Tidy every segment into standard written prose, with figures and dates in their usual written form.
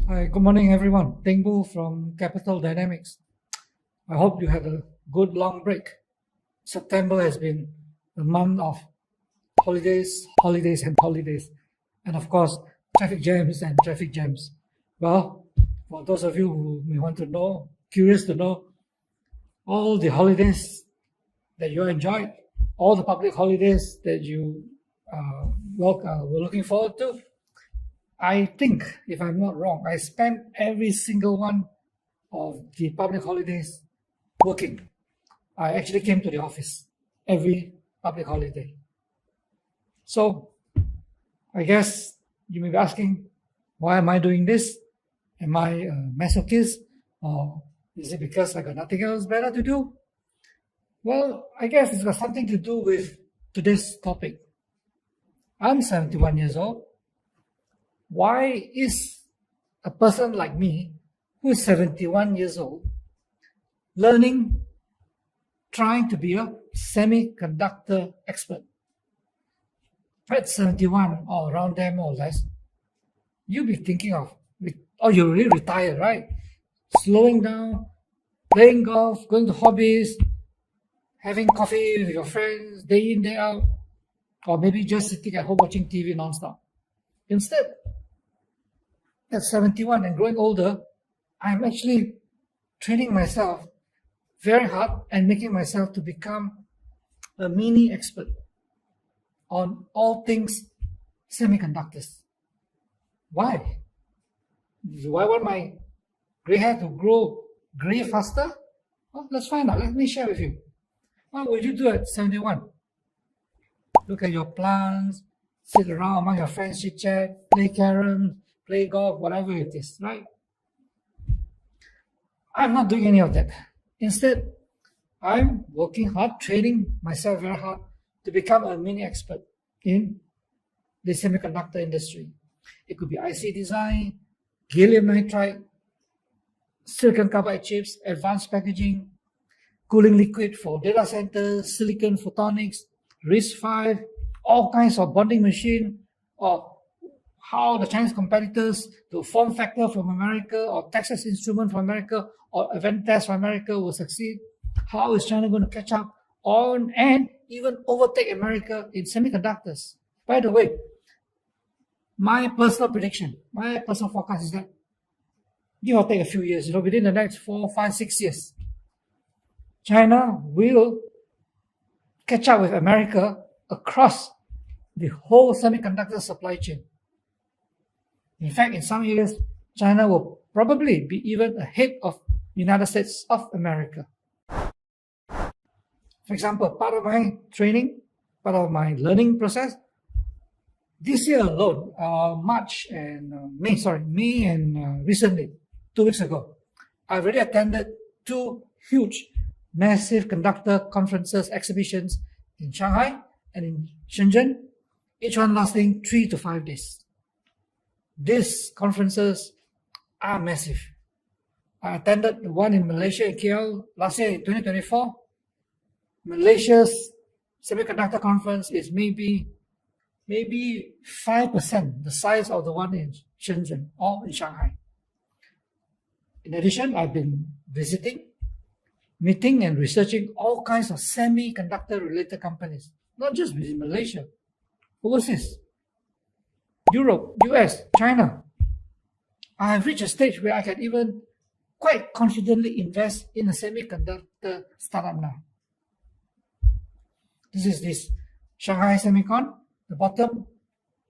Hi, good morning everyone. Teng Boo from Capital Dynamics. I hope you had a good long break. September has been a month of holidays, and holidays. And of course, traffic jams and traffic jams. Well, for those of you who may want to know, curious to know, all the holidays that you enjoyed, all the public holidays that you were looking forward to, I think, if I'm not wrong, I spent every single one of the public holidays working. I actually came to the office every public holiday. So I guess you may be asking, why am I doing this? Am I a masochist? Or is it because I got nothing else better to do? Well, I guess it's got something to do with today's topic. I'm 71 years old. Why is a person like me, who is 71 years old, trying to be a semiconductor expert? At 71 or around there more or less, you'll be thinking of, you're really retired, right? Slowing down, playing golf, going to hobbies, having coffee with your friends, day in, day out, or maybe just sitting at home watching TV nonstop. Instead, at 71 and growing older, I'm actually training myself very hard and making myself to become a mini expert on all things semiconductors. Why? Do I want my gray hair to grow gray faster? Well, let's find out. Let me share with you. What would you do at 71? Look at your plants, sit around among your friends, chit chat, play carom, play golf, whatever it is, right? I'm not doing any of that. Instead, I'm working hard, training myself very hard to become a mini expert in the semiconductor industry. It could be IC design, gallium nitride, silicon carbide chips, advanced packaging, cooling liquid for data centers, silicon photonics, RISC-V, all kinds of bonding machine, or how the Chinese competitors, the form factor from America or Texas Instrument from America or Advantest from America will succeed. How is China going to catch up on and even overtake America in semiconductors? By the way, my personal prediction, my personal forecast is that give or take a few years, within the next 4, 5, 6 years, China will catch up with America across the whole semiconductor supply chain. In fact, in some areas, China will probably be even ahead of the United States of America. For example, part of my training, part of my learning process, this year alone, May and recently, 2 weeks ago, I already attended 2 huge, massive conductor conferences, exhibitions in Shanghai and in Shenzhen, each one lasting 3 to 5 days. These conferences are massive. I attended the one in Malaysia in KL last year in 2024. Malaysia's semiconductor conference is maybe 5% the size of the one in Shenzhen or in Shanghai. In addition, I've been visiting, meeting and researching all kinds of semiconductor related companies, not just within Malaysia, overseas. Europe, US, China. I have reached a stage where I can even quite confidently invest in a semiconductor startup now. This is this Shanghai Semicon. The bottom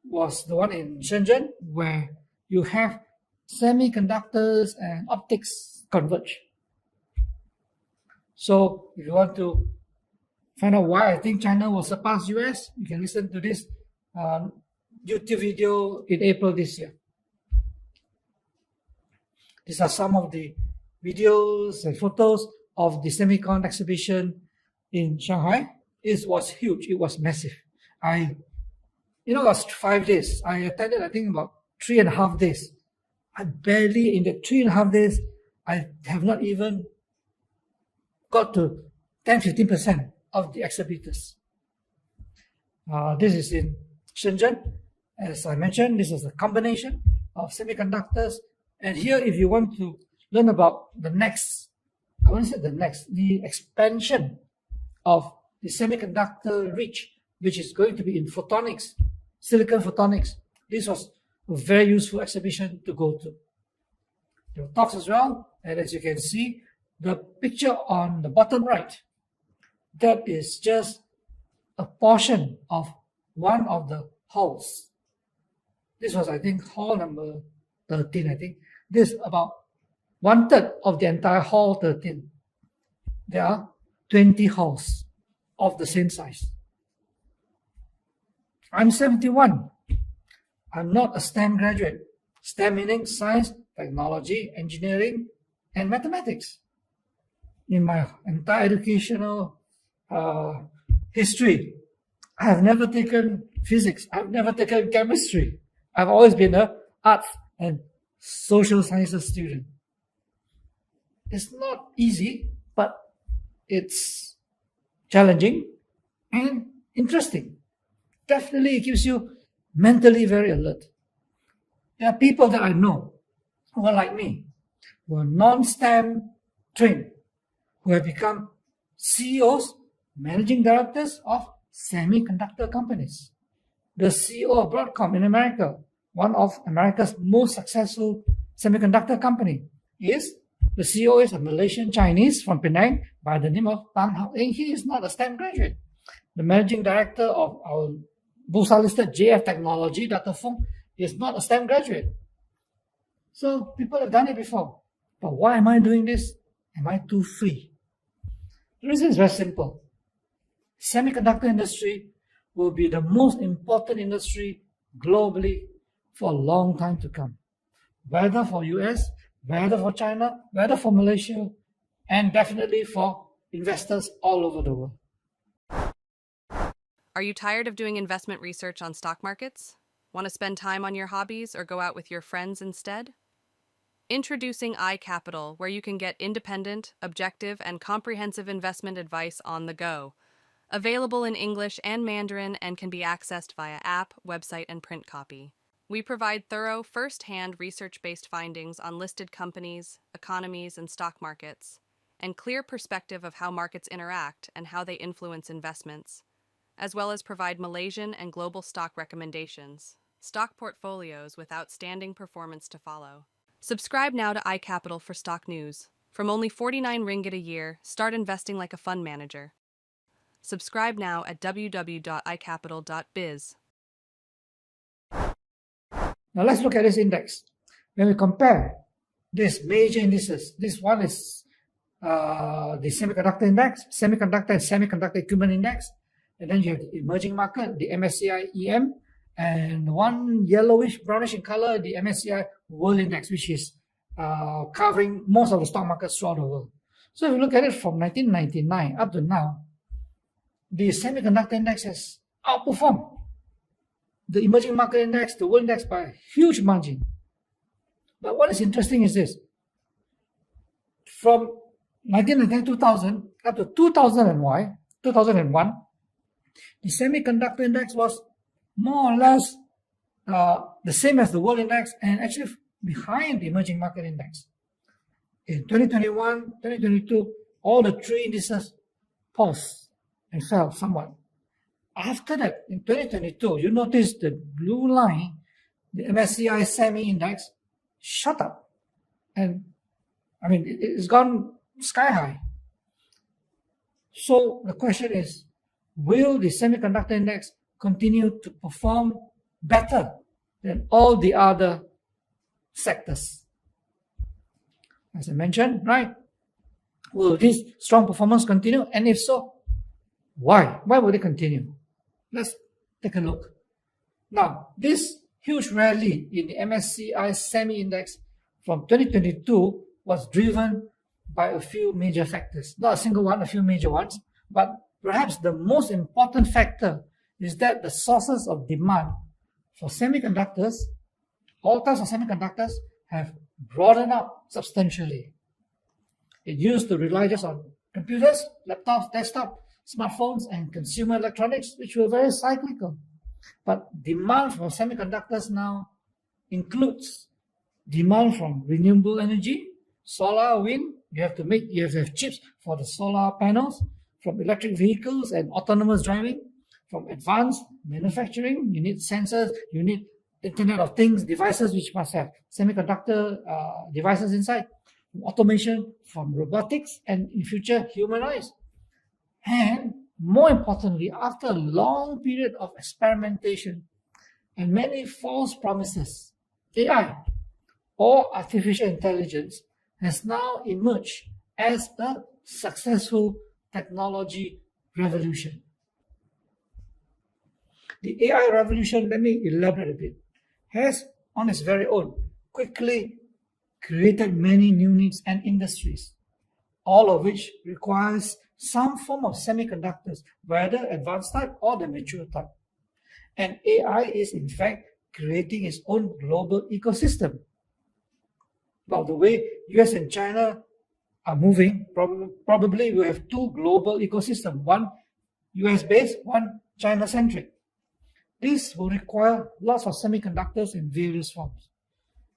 was the one in Shenzhen, where you have semiconductors and optics converge. So if you want to find out why I think China will surpass US, you can listen to this YouTube video in April this year. These are some of the videos and photos of the Semicon exhibition in Shanghai. It was huge. It was massive. It was 5 days. I attended, I think, about 3.5 days. In the 3.5 days, I have not even got to 10-15% of the exhibitors. This is in Shenzhen. As I mentioned, this is a combination of semiconductors And here, if you want to learn about the expansion of the semiconductor reach, which is going to be in photonics, silicon photonics. This was a very useful exhibition to go to. There were talks as well, and as you can see, the picture on the bottom right, that is just a portion of one of the halls. This was, I think, hall number 13, I think. This is about 1/3 of the entire hall 13. There are 20 halls of the same size. I'm 71. I'm not a STEM graduate. STEM meaning science, technology, engineering, and mathematics. In my entire educational history, I have never taken physics. I've never taken chemistry. I've always been an arts and social sciences student. It's not easy, but it's challenging and interesting. Definitely, it keeps you mentally very alert. There are people that I know who are like me, who are non-STEM trained, who have become CEOs, managing directors of semiconductor companies. The CEO of Broadcom in America, one of America's most successful semiconductor company, the CEO is a Malaysian Chinese from Penang by the name of Tan Hao Eng. He is not a STEM graduate. The managing director of our Bursa-listed JF Technology, Dr. Fong, is not a STEM graduate. So people have done it before. But why am I doing this? Am I too free? The reason is very simple. Semiconductor industry will be the most important industry globally for a long time to come. Whether for US, whether for China, whether for Malaysia, and definitely for investors all over the world. Are you tired of doing investment research on stock markets? Want to spend time on your hobbies or go out with your friends instead? Introducing iCapital, where you can get independent, objective, and comprehensive investment advice on the go. Available in English and Mandarin and can be accessed via app, website, and print copy. We provide thorough, first-hand research-based findings on listed companies, economies, and stock markets, and clear perspective of how markets interact and how they influence investments, as well as provide Malaysian and global stock recommendations, stock portfolios with outstanding performance to follow. Subscribe now to iCapital for stock news. From only 49 ringgit a year, start investing like a fund manager. Subscribe now at www.icapital.biz. Now let's look at this index. When we compare these major indices, this one is the semiconductor index, semiconductor and semiconductor equipment index, and then you have the emerging market, the MSCI EM, and one yellowish, brownish in color, the MSCI World Index, which is covering most of the stock markets throughout the world. So if you look at it from 1999 up to now, the semiconductor index has outperformed the emerging market index, the world index, by a huge margin. But what is interesting is this. From 1999 2000 up to 2001, the semiconductor index was more or less the same as the world index and actually behind the emerging market index. In 2021, 2022, all the three indices paused and fell somewhat. After that, in 2022, you notice the blue line, the MSCI Semi Index, shot up. And I mean, it's gone sky high. So the question is, will the semiconductor index continue to perform better than all the other sectors? As I mentioned, right? Will this strong performance continue? And if so, why? Why will it continue? Let's take a look. Now, this huge rally in the MSCI Semi Index from 2022 was driven by a few major factors. Not a single one, a few major ones. But perhaps the most important factor is that the sources of demand for semiconductors, all types of semiconductors, have broadened out substantially. It used to rely just on computers, laptops, desktop, smartphones, and consumer electronics, which were very cyclical. But demand for semiconductors now includes demand from renewable energy, solar, wind. You have to have chips for the solar panels, from electric vehicles and autonomous driving, from advanced manufacturing. You need sensors, you need Internet of Things devices which must have semiconductor devices inside, from automation, from robotics, and in future humanoids. And more importantly, after a long period of experimentation and many false promises, AI, or artificial intelligence, has now emerged as a successful technology revolution. The AI revolution, let me elaborate a bit, has on its very own quickly created many new needs and industries, all of which requires some form of semiconductors, whether advanced type or the mature type. And AI is in fact creating its own global ecosystem. By the way US and China are moving, probably we have two global ecosystems, one US-based, one China-centric. This will require lots of semiconductors in various forms.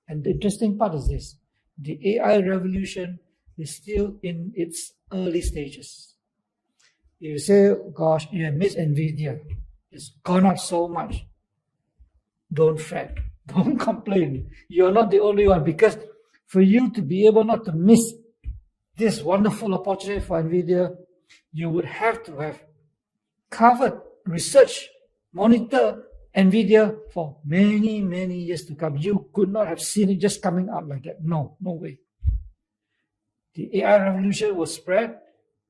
And the interesting part is this: the AI revolution is still in its early stages. You say, gosh, you have missed NVIDIA. It's gone up so much. Don't fret. Don't complain. You're not the only one, because for you to be able not to miss this wonderful opportunity for NVIDIA, you would have to have covered, research, monitor NVIDIA for many, many years to come. You could not have seen it just coming out like that. No way. The AI revolution will spread,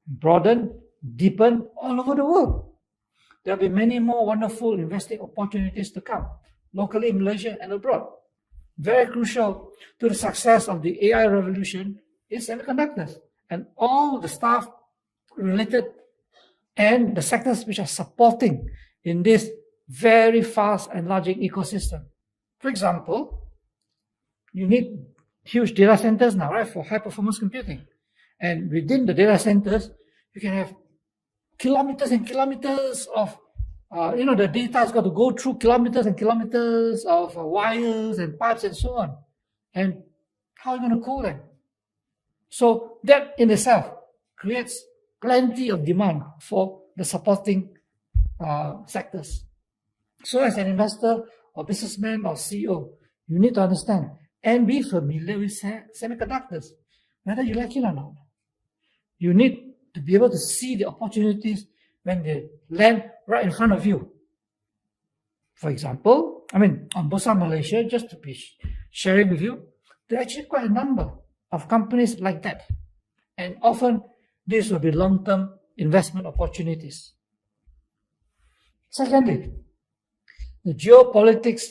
broaden, deepen all over the world. There will be many more wonderful investing opportunities to come, locally in Malaysia and abroad. Very crucial to the success of the AI revolution is semiconductors and all the stuff related and the sectors which are supporting in this very fast enlarging ecosystem. For example, you need huge data centers now, right, for high performance computing. And within the data centers, you can have kilometers and kilometers of the data has got to go through kilometers and kilometers of wires and pipes and so on. And how are you going to cool them? So that in itself creates plenty of demand for the supporting sectors. So as an investor or businessman or CEO, you need to understand and be familiar with semiconductors, whether you like it or not. You need to be able to see the opportunities when they land right in front of you. For example, on Bursa Malaysia, just to be sharing with you, there are actually quite a number of companies like that. And often, these will be long-term investment opportunities. Secondly, the geopolitics,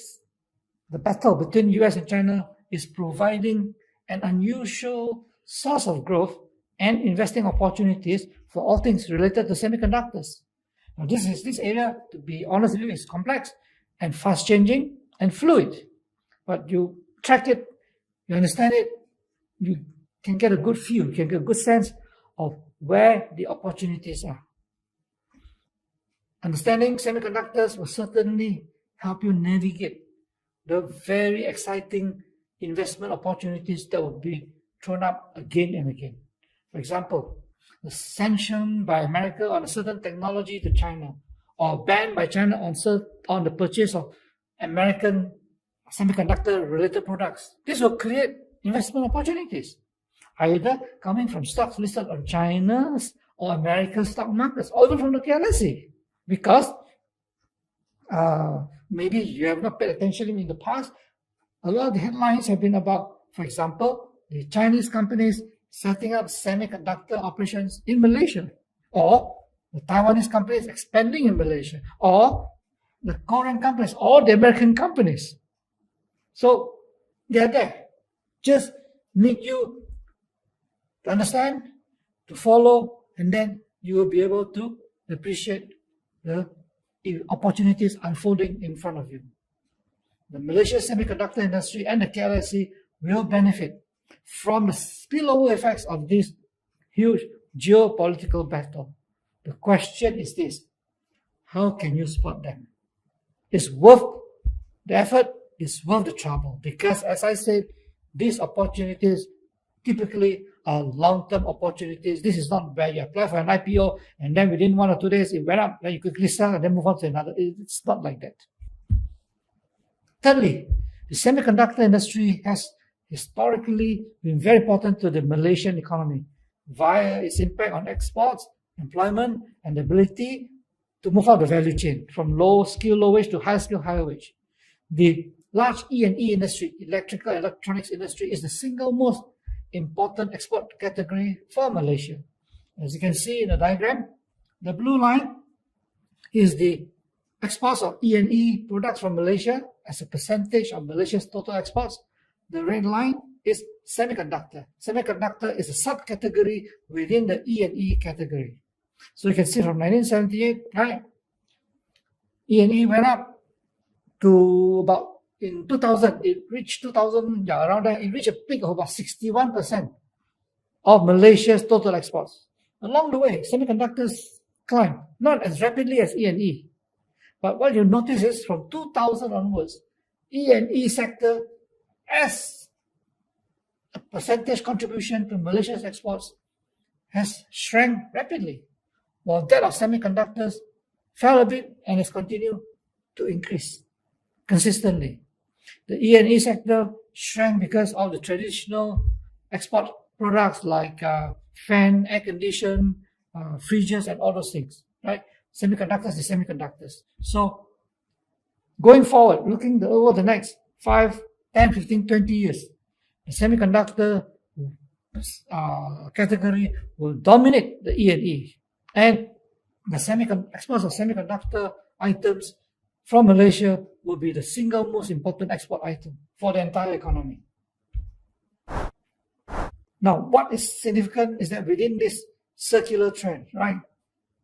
the battle between US and China is providing an unusual source of growth and investing opportunities for all things related to semiconductors. Now, this area, to be honest with you, is complex and fast-changing and fluid. But you track it, you understand it, you can get a good feel, you can get a good sense of where the opportunities are. Understanding semiconductors will certainly help you navigate the very exciting investment opportunities that will be thrown up again and again. For example, the sanction by America on a certain technology to China, or ban by China on the purchase of American semiconductor-related products. This will create investment opportunities, either coming from stocks listed on China's or American stock markets, or even from the KLSE. Because maybe you have not paid attention in the past, a lot of the headlines have been about, for example, the Chinese companies setting up semiconductor operations in Malaysia, or the Taiwanese companies expanding in Malaysia, or the Korean companies, or the American companies. So they're there. Just need you to understand, to follow, and then you will be able to appreciate the opportunities unfolding in front of you. The Malaysia semiconductor industry and the KLSE will benefit from the spillover effects of this huge geopolitical battle. The question is this: how can you spot them? It's worth the effort, it's worth the trouble, because as I said, these opportunities typically are long-term opportunities. This is not where you apply for an IPO and then within 1 or 2 days it went up, then you quickly sell and then move on to another. It's not like that. Thirdly, the semiconductor industry has historically been very important to the Malaysian economy via its impact on exports, employment, and the ability to move up the value chain from low skill, low wage to high skill, higher wage. The large E&E industry, electrical and electronics industry, is the single most important export category for Malaysia. As you can see in the diagram, the blue line is the exports of E&E products from Malaysia as a percentage of Malaysia's total exports. The red line is semiconductor. Semiconductor is a subcategory within the E&E category. So you can see from 1978, right? E&E went up to about, in 2000, it reached 2000, around there, it reached a peak of about 61% of Malaysia's total exports. Along the way, semiconductors climbed, not as rapidly as E&E. But what you notice is from 2000 onwards, E&E sector as a percentage contribution to Malaysia's exports has shrank rapidly, while that of semiconductors fell a bit and has continued to increase consistently. The E&E sector shrank because of the traditional export products like fan, air condition, fridges, and all those things, right? Semiconductors is semiconductors. So going forward, looking over the next 5, 10, 15, 20 years, the semiconductor category will dominate the E&E, and the exports of semiconductor items from Malaysia will be the single most important export item for the entire economy. Now, what is significant is that within this circular trend, right,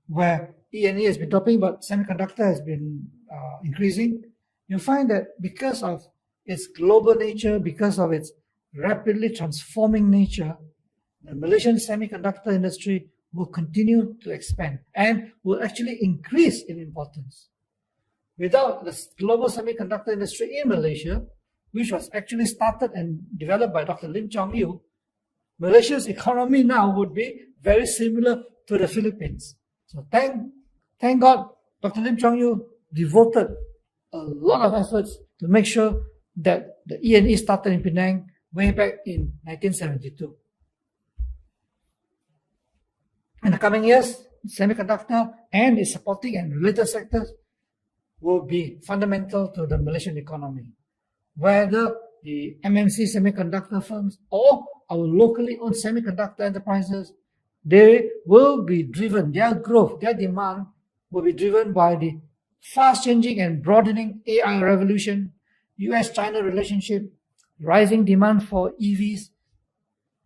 where E&E has been dropping but semiconductor has been increasing, you find that because of its global nature, because of its rapidly transforming nature, the Malaysian semiconductor industry will continue to expand and will actually increase in importance. Without the global semiconductor industry in Malaysia, which was actually started and developed by Dr. Lim Chong Yu, Malaysia's economy now would be very similar to the Philippines. So thank God Dr. Lim Chong Yu devoted a lot of efforts to make sure that the E&E started in Penang way back in 1972. In the coming years, semiconductor and its supporting and related sectors will be fundamental to the Malaysian economy. Whether the MNC semiconductor firms or our locally owned semiconductor enterprises, they will be driven, their growth, their demand will be driven by the fast-changing and broadening AI revolution, US-China relationship, rising demand for EVs,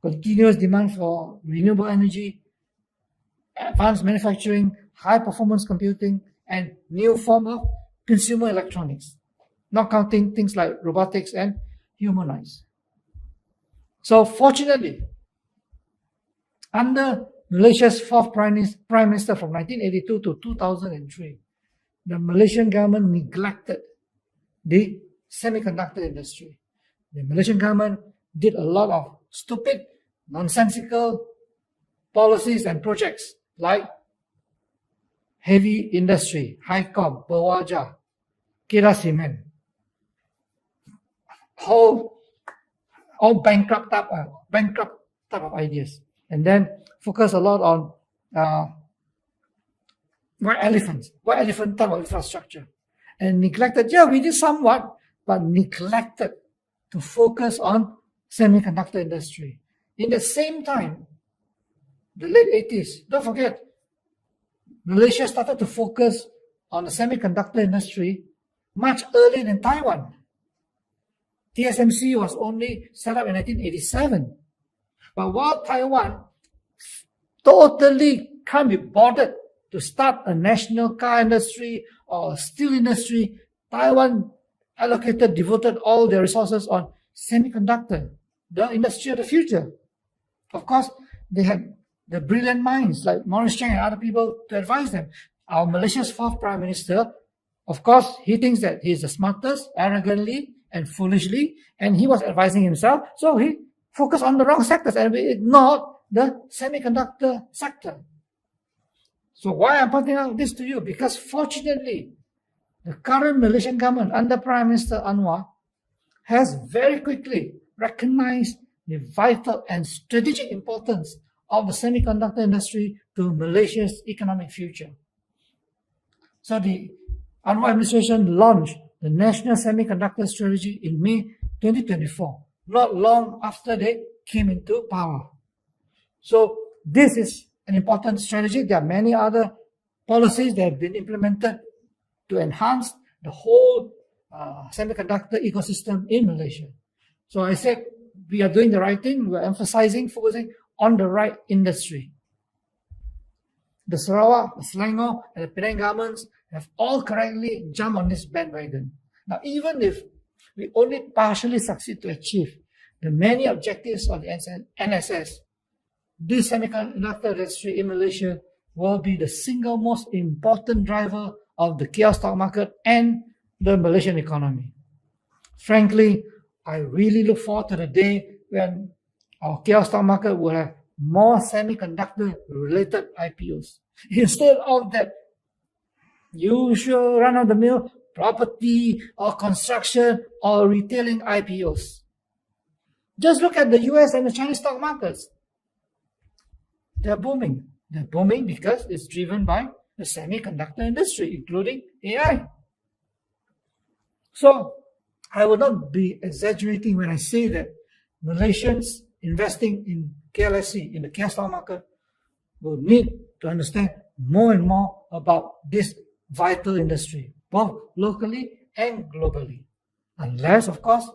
continuous demand for renewable energy, advanced manufacturing, high-performance computing, and new form of consumer electronics, not counting things like robotics and humanoids. So fortunately, under Malaysia's fourth Prime Minister from 1982 to 2003, the Malaysian government neglected the semiconductor industry. The Malaysian government did a lot of stupid, nonsensical policies and projects like heavy industry, Highcom, Berwaja, Kira Cement, all bankrupt type of ideas, and then focus a lot on white elephant type of infrastructure, and neglected. Yeah, we did somewhat, but neglected to focus on semiconductor industry. In the same time, the late 80s, don't forget, Malaysia started to focus on the semiconductor industry much earlier than Taiwan. TSMC was only set up in 1987. But while Taiwan totally can't be bothered to start a national car industry or steel industry, Taiwan devoted all their resources on semiconductor, the industry of the future. Of course, they had the brilliant minds like Maurice Chang and other people to advise them. Our Malaysia's fourth Prime Minister, of course, he thinks that he's the smartest, arrogantly, and foolishly, and he was advising himself, so he focused on the wrong sectors and we ignored the semiconductor sector. So why I'm pointing out this to you? Because fortunately, the current Malaysian government under Prime Minister Anwar has very quickly recognized the vital and strategic importance of the semiconductor industry to Malaysia's economic future. So the Anwar administration launched the National Semiconductor Strategy in May 2024, not long after they came into power. So this is an important strategy. There are many other policies that have been implemented to enhance the whole semiconductor ecosystem in Malaysia. So I said we are doing the right thing. We are emphasizing, focusing on the right industry. The Sarawak, the Selangor, and the Penang governments have all correctly jumped on this bandwagon. Now, even if we only partially succeed to achieve the many objectives of the NSS, this semiconductor industry in Malaysia will be the single most important driver of the KL stock market and the Malaysian economy. Frankly, I really look forward to the day when our KL stock market will have more semiconductor-related IPOs instead of that usual run-of-the-mill property or construction or retailing IPOs. Just look at the US and the Chinese stock markets. They're booming. They're booming because it's driven by the semiconductor industry, including AI. So I will not be exaggerating when I say that Malaysians investing in KLSC, in the KL stock market, will need to understand more and more about this vital industry, both locally and globally. Unless, of course,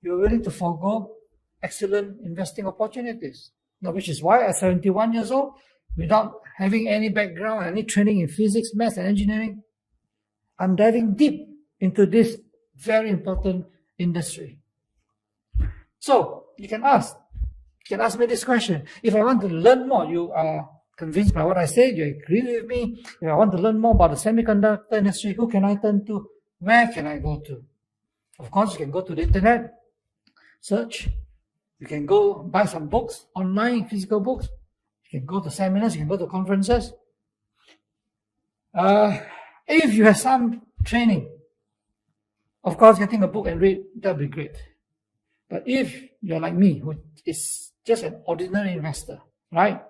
you're willing to forego excellent investing opportunities. Now, which is why at 71 years old, without having any background, any training in physics, maths, and engineering, I'm diving deep into this very important industry. So you can ask me this question. If I want to learn more, you are convinced by what I said, you agree with me. If I want to learn more about the semiconductor industry, who can I turn to? Where can I go to? Of course, you can go to the internet, search. You can go buy some books, online, physical books. You can go to seminars, you can go to conferences. If you have some training, of course, getting a book and read, that would be great. But if you're like me, who is just an ordinary investor, right?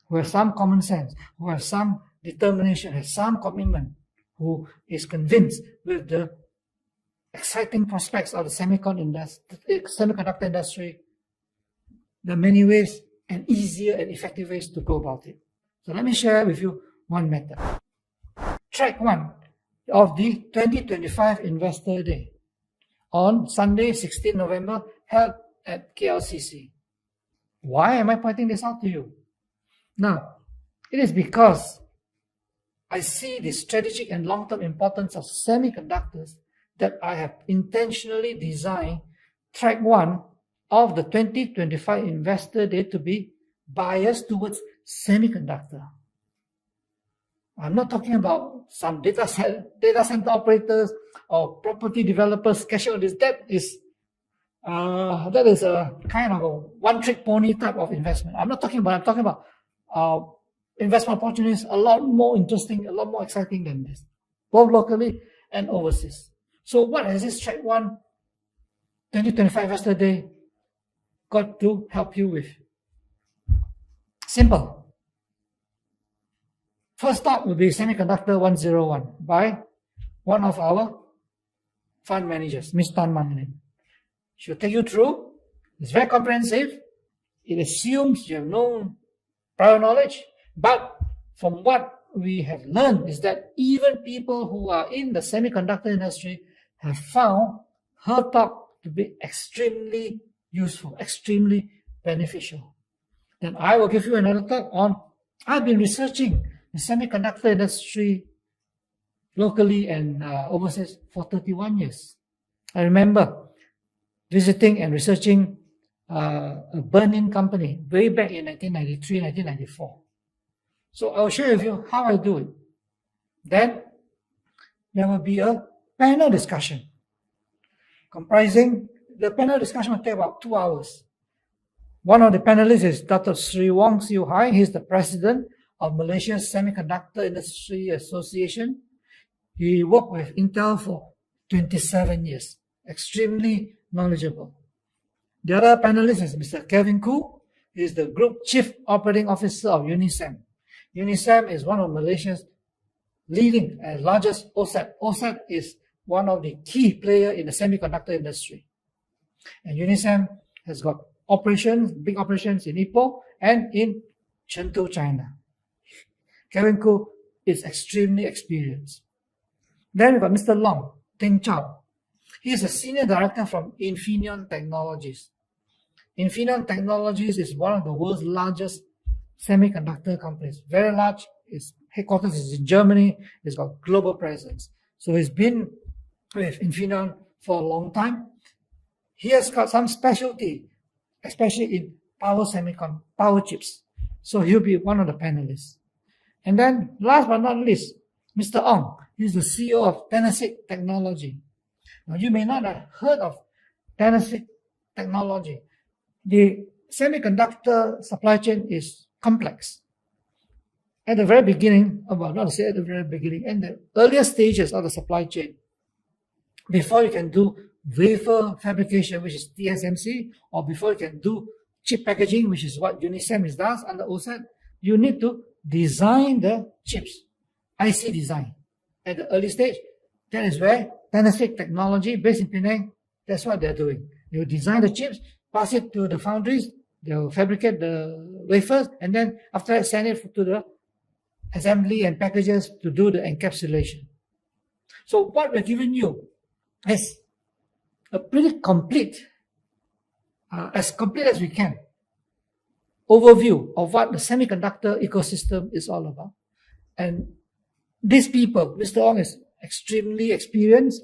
Who has some common sense, who has some determination, has some commitment, who is convinced with the exciting prospects of the semiconductor industry, there are many ways and easier and effective ways to go about it. So let me share with you one method. Track 1 of the 2025 Investor Day on Sunday, 16 November, held at KLCC. Why am I pointing this out to you? Now, it is because I see the strategic and long-term importance of semiconductors that I have intentionally designed track 1 of the 2025 Investor Day to be biased towards semiconductor. I'm not talking about some data center operators or property developers cashing on this. That is a kind of a one-trick pony type of investment. I'm talking about investment opportunities a lot more interesting, a lot more exciting than this, both locally and overseas. So what has this track 1 2025 Investor Day got to help you with? Simple. First stop will be Semiconductor 101 by one of our fund managers, Ms. Tan Manlin. She'll take you through. It's very comprehensive. It assumes you have no prior knowledge, but from what we have learned is that even people who are in the semiconductor industry have found her talk to be extremely useful, extremely beneficial. Then I will give you another talk on, I've been researching the semiconductor industry locally and overseas for 31 years. I remember visiting and researching a burn-in company way back in 1993, 1994. So I'll share with you how I do it. Then there will be a panel discussion comprising, the panel discussion will take about 2 hours. One of the panelists is Dr. Sri Wong Siu Hai. He's the president of Malaysia's Semiconductor Industry Association. He worked with Intel for 27 years, extremely knowledgeable. The other panelist is Mr. Kevin Koo. He is the Group Chief Operating Officer of UNISEM. UNISEM is one of Malaysia's leading and largest OSAT. OSAT is one of the key players in the semiconductor industry. And UNISEM has got operations, big operations in Ipoh and in Chengdu, China. Kevin Koo is extremely experienced. Then we've got Mr. Long Teng Chow. He is a senior director from Infineon Technologies. Infineon Technologies is one of the world's largest semiconductor companies. Very large. Its headquarters is in Germany. It's got global presence. So he's been with Infineon for a long time. He has got some specialty, especially in power chips. So he'll be one of the panelists. And then last but not least, Mr. Ong. He's the CEO of Temasek Technology. Now you may not have heard of Temasek Technology. The semiconductor supply chain is complex. At the very beginning, not to say at the very beginning, in the earlier stages of the supply chain, before you can do wafer fabrication, which is TSMC, or before you can do chip packaging, which is what UNISEM does under OSAT, you need to design the chips, IC design. At the early stage, that is where Temasek Technology, based in Penang, that's what they're doing. They will design the chips, pass it to the foundries, they'll fabricate the wafers, and then after that send it to the assembly and packages to do the encapsulation. So what we're giving you is a pretty complete, as complete as we can, overview of what the semiconductor ecosystem is all about. And these people, Mr. Ong is extremely experienced.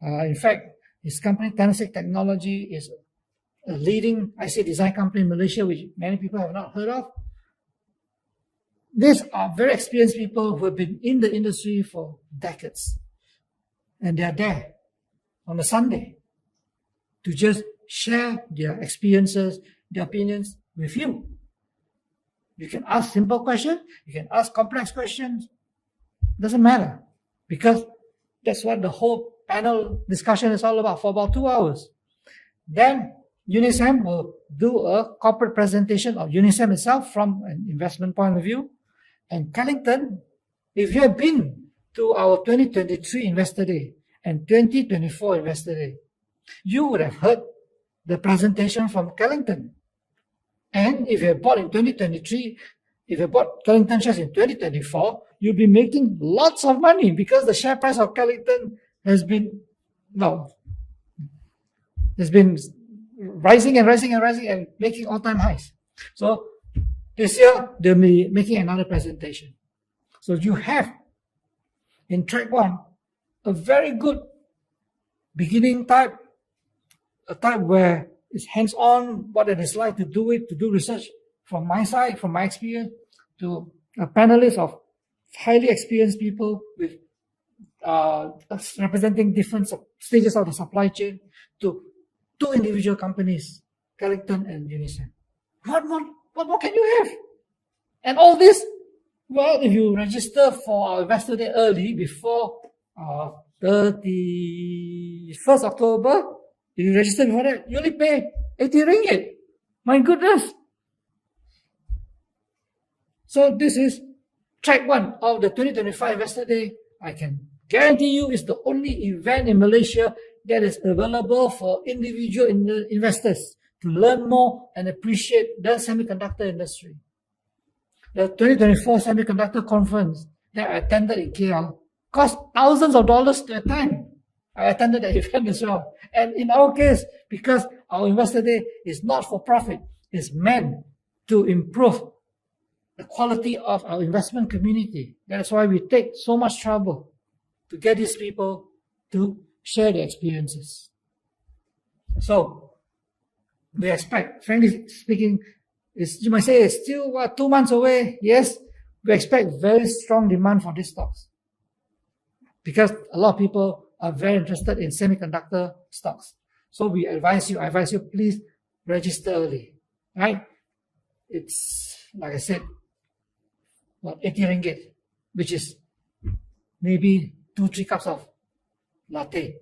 In fact, his company, Temasek Technology, is a leading IC design company in Malaysia, which many people have not heard of. These are very experienced people who have been in the industry for decades. And they are there on a Sunday to just share their experiences, their opinions with you. You can ask simple questions, you can ask complex questions. Doesn't matter, because that's what the whole panel discussion is all about for about 2 hours. Then UNISEM will do a corporate presentation of UNISEM itself from an investment point of view. And Kellington, if you have been to our 2023 Investor Day and 2024 Investor Day, you would have heard the presentation from Kellington. And if you have bought in 2023, if you bought Kellington shares in 2024, you'll be making lots of money because the share price of Kellington has been rising and rising and rising and making all-time highs. So this year, they'll be making another presentation. So you have, in track 1, a very good beginning type, a type where it's hands-on, what it is like to do it, to do research from my side, from my experience, to a panelist of highly experienced people with representing different stages of the supply chain, to 2 individual companies, Kellington and UNISEM. What more can you have? And all this, well, if you register for our Investor Day early, before 31st October, if you register before that, you only pay 80 ringgit. My goodness. So this is track 1 of the 2025 Investor Day. I can guarantee you it's the only event in Malaysia that is available for individual investors to learn more and appreciate the semiconductor industry. The 2024 Semiconductor Conference that I attended in KL cost thousands of dollars to attend. I attended that event as well. And in our case, because our Investor Day is not for profit, it's meant to improve the quality of our investment community. That's why we take so much trouble to get these people to share their experiences. So, we expect, frankly speaking, you might say it's still 2 months away. Yes, we expect very strong demand for these stocks because a lot of people are very interested in semiconductor stocks. So I advise you, please register early, right? It's, like I said, 80 ringgit, which is maybe 2-3 cups of latte.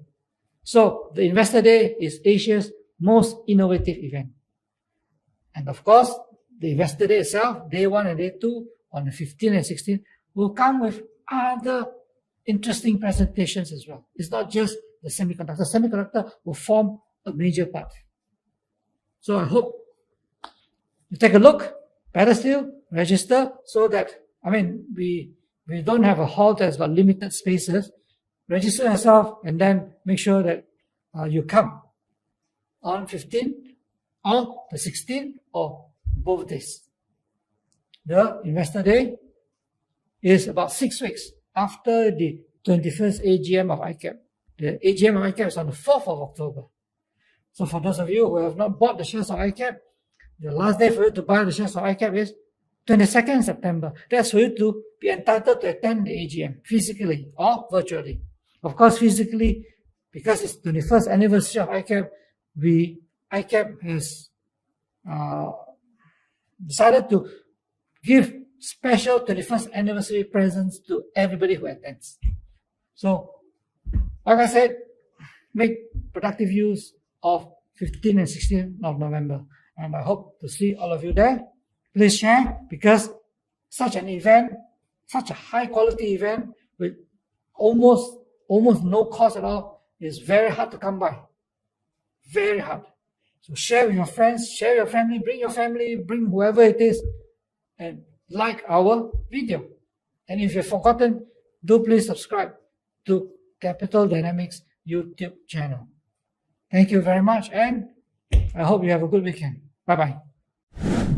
So the Investor Day is Asia's most innovative event. And of course, the Investor Day itself, day 1 and day 2, on the 15th and 16th, will come with other interesting presentations as well. It's not just the semiconductor. Semiconductor will form a major part. So I hope you take a look, better still, register, so that, we don't have a hall that's got limited spaces. Register yourself and then make sure that you come on 15th, on the 16th, or both days. The Investor Day is about 6 weeks after the 21st AGM of ICAP. The AGM of ICAP is on the 4th of October. So for those of you who have not bought the shares of ICAP, the last day for you to buy the shares of ICAP is 22nd September. That's for you to be entitled to attend the AGM physically or virtually. Of course, physically, because it's 21st anniversary of ICAP, ICAP has decided to give special 21st anniversary presents to everybody who attends. So, like I said, make productive use of 15th and 16th of November. And I hope to see all of you there. Please share, because such an event, such a high quality event with almost no cost at all is very hard to come by. Very hard. So share with your friends, share your family, bring whoever it is, and like our video. And if you've forgotten, do please subscribe to Capital Dynamics YouTube channel. Thank you very much, and I hope you have a good weekend. Bye-bye.